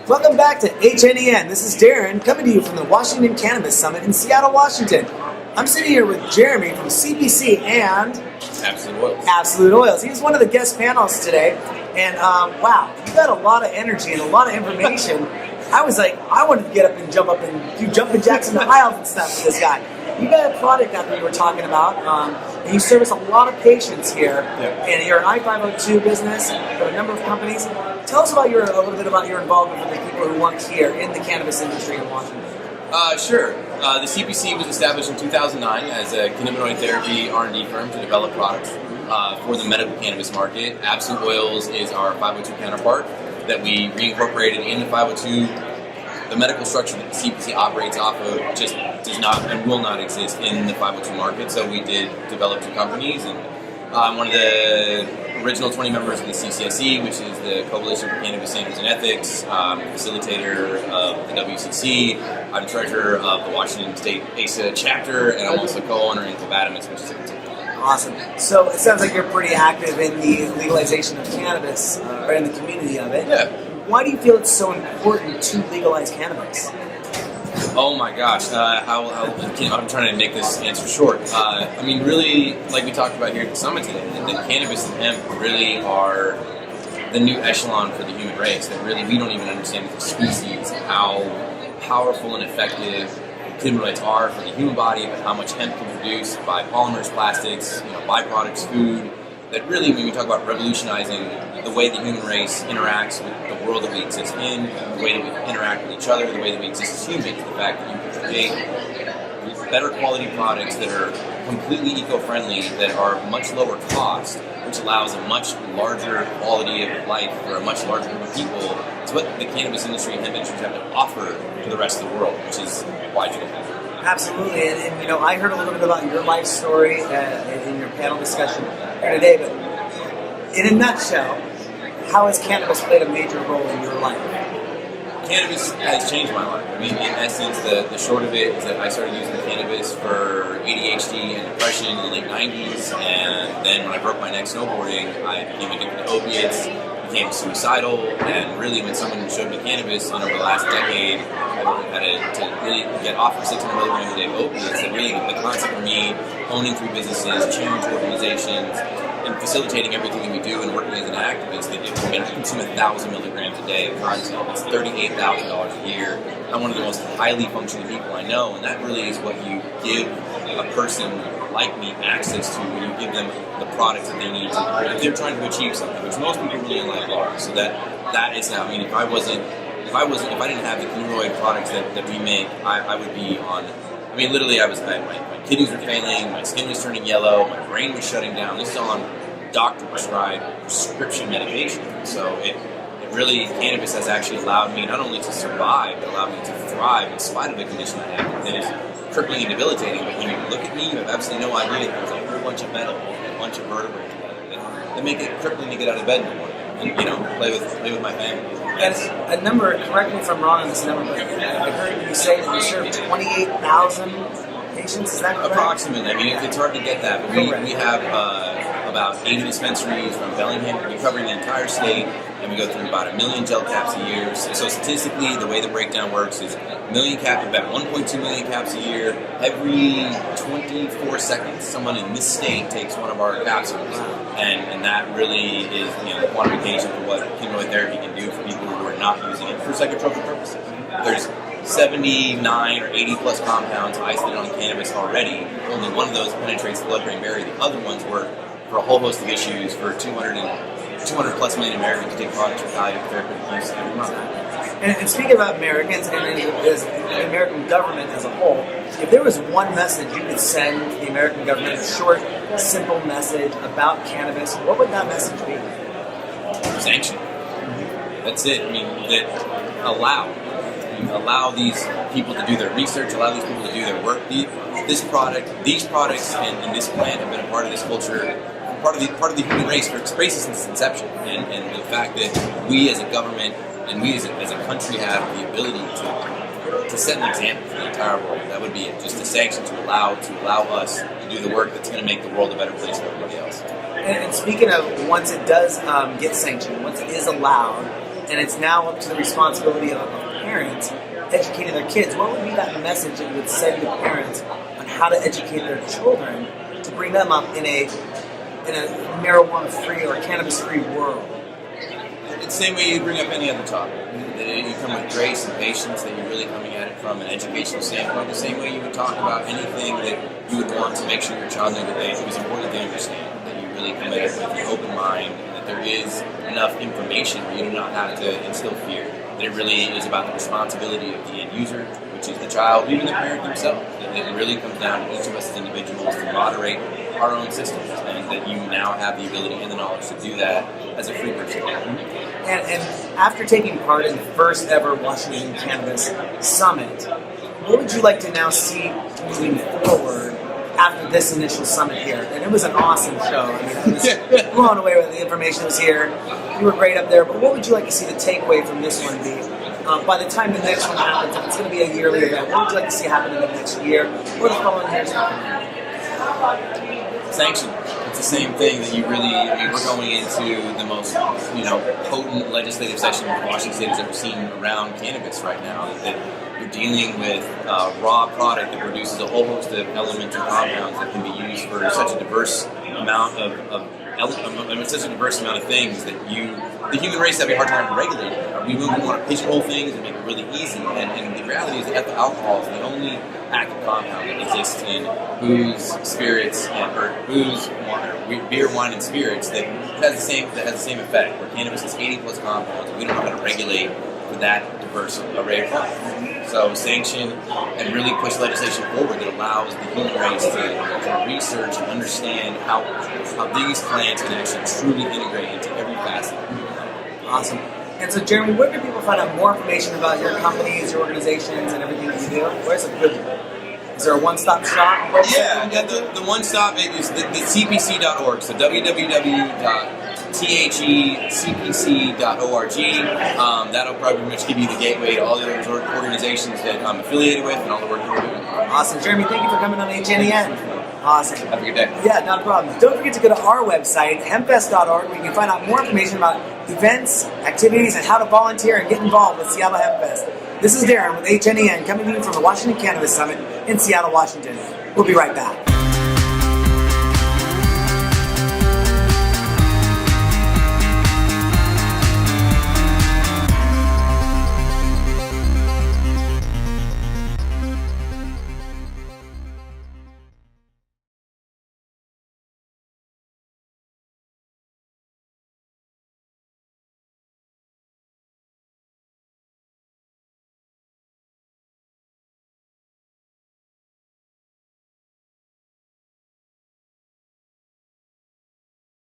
Welcome back to HNEN. This is Darren coming to you from the Washington Cannabis Summit in Seattle, Washington. I'm sitting here with Jeremy from CBC and Absolute Oils. He's one of the guest panels today. And wow, you got a lot of energy and a lot of information. I was like, I wanted to get up and do jumping jacks in the aisles and stuff with this guy. You got a product out there you were talking about, and you service a lot of patients here. Yeah. And you're an I-502 business for a number of companies. Tell us about a little bit about your involvement with the people who work here in the cannabis industry in Washington. Sure. The CPC was established in 2009 as a cannabinoid therapy R&D firm to develop products for the medical cannabis market. Absolute Oils is our 502 counterpart that we reincorporated in the 502. The medical structure that the CPC operates off of just does not and will not exist in the 502 market. So we did develop two companies, and I'm one of the original 20 members of the CCSE, which is the Coalition for Cannabis Standards and Ethics, facilitator of the WCC. I'm treasurer of the Washington State ASA chapter, and I'm also co-owner in Cannabis, which is a Awesome. So it sounds like you're pretty active in the legalization of cannabis, or in the community of it. Yeah. Why do you feel it's so important to legalize cannabis? Oh my gosh, I'm trying to make this answer short. I mean, really, like we talked about here at the summit today, the cannabis and hemp really are the new echelon for the human race. That really we don't even understand as a species how powerful and effective cannabinoids are for the human body, but how much hemp can produce by polymers, plastics, byproducts, food. That really, when we talk about revolutionizing the way the human race interacts with the world that we exist in, the way that we interact with each other, the way that we exist as humans, the fact that you can create better quality products that are completely eco-friendly, that are much lower cost, which allows a much larger quality of life for a much larger group of people. It's what the cannabis industry and hemp industry have to offer to the rest of the world, which is why it's Absolutely, and I heard a little bit about your life story in your panel discussion here today, but in a nutshell, how has cannabis played a major role in your life? Cannabis has changed my life. I mean, in essence, the short of it is that I started using cannabis for ADHD and depression in the late 90s, and then when I broke my neck snowboarding, I became addicted to opiates, became suicidal, and really when someone showed me cannabis over the last decade, I had to really get off of 600 milligrams a day of opiates, and really the concept for me, owning 3 businesses, charity organizations, and facilitating everything that we do and working as an activist, I consume 1,000 milligrams a day of content. It's $38,000 a year. I'm one of the most highly functioning people I know, and that really is what you give a person like me access to when you give them the products that they need to, if they're trying to achieve something, which most people really in life are. So that is how, I mean, if I didn't have the cannabinoid products that we make, I would be on, I mean, literally my kidneys were failing, my skin was turning yellow, my brain was shutting down. This is all on doctor-prescribed prescription medication. So it really, cannabis has actually allowed me not only to survive, but allowed me to thrive in spite of the condition I have. That is crippling and debilitating, but when you look at me, you have absolutely no idea. There's a whole bunch of metal, a bunch of vertebrae that make it crippling to get out of bed in the morning and, play with my family. That's a number, correct me if I'm wrong on this number, but I heard you say that you serve 28,000 patients, is that correct? Approximately. I mean, it's hard to get that, but we have about 80 dispensaries from Bellingham. We're covering the entire state, and we go through about 1 million gel caps a year. So statistically, the way the breakdown works is about 1.2 million caps a year. Every 24 seconds, someone in this state takes one of our capsules, and that really is the quantification for what cannabinoid therapy can do for people who are not using it for psychotropic purposes. There's 79 or 80 plus compounds isolated on cannabis already. Only one of those penetrates the blood-brain barrier. The other ones work for a whole host of issues for 200 plus million Americans who take products for palliative therapeutic use every month. And speaking about Americans and the American government as a whole, if there was one message you could send the American government, a short, simple message about cannabis, what would that message be? Sanction. That's it. I mean, that allow these people to do their research, allow these people to do their work. These products, and this plant have been a part of this culture, part of the human race since its inception. And the fact that we as a government and we as a country have the ability to set an example for the entire world, that would be it. Just a sanction to allow us to do the work that's going to make the world a better place for everybody else. And speaking of, once it does get sanctioned, once it is allowed, and it's now up to the responsibility of parents educating their kids. What would be that message that you would send to parents on how to educate their children to bring them up in a marijuana-free or cannabis-free world? It's the same way you bring up any other topic. You come with grace and patience, that you're really coming at it from an educational standpoint, the same way you would talk about anything that you would want to make sure your child knew that it was important to understand, that you really come at it with an open mind, and that there is enough information where you do not have to instill fear, that it really is about the responsibility of the end user, which is the child, even the parent themselves. That it really comes down to each of us as individuals to moderate our own systems, and that you now have the ability and the knowledge to do that as a free person. And after taking part in the first ever Washington Cannabis Summit, what would you like to now see moving forward after this initial summit here? And it was an awesome show. I mean, I was blown away with the information that was here. You were great up there, but what would you like to see the takeaway from this one be? By the time the next one happens, if it's going to be a yearly event, what would you like to see happen in the next year or the following years? Sanction. It's the same thing that you really, I mean, we're going into the most, potent legislative session Washington State has ever seen around cannabis right now. That you're dealing with raw product that produces a whole host of elements and compounds that can be used for such a diverse amount such a diverse amount of things that the human race have a hard time regulating. We want to pigeonhole things and make it really easy. And the reality is that ethyl alcohol is the only active compound that exists in booze, spirits, beer, wine, and spirits that has the same effect. Where cannabis has 80 plus compounds, we don't know how to regulate for that diverse array of compounds. So sanction and really push legislation forward that allows the human race to research and understand how these plants can actually truly integrate into every facet. Awesome. And so, Jeremy, where can people find out more information about your companies, your organizations, and everything that you do? Where's a good one? Is there a one-stop shop? Yeah, the one-stop is the cpc.org, so www.thecpc.org. That'll probably pretty much give you the gateway to all the other organizations that I'm affiliated with and all the work that we're doing. Awesome. Jeremy, thank you for coming on HNEN. Awesome. Have a good day. Yeah, not a problem. Don't forget to go to our website, hempfest.org, where you can find out more information about events, activities, and how to volunteer and get involved with Seattle Hemp Fest. This is Darren with HNEN, coming to you from the Washington Cannabis Summit in Seattle, Washington. We'll be right back.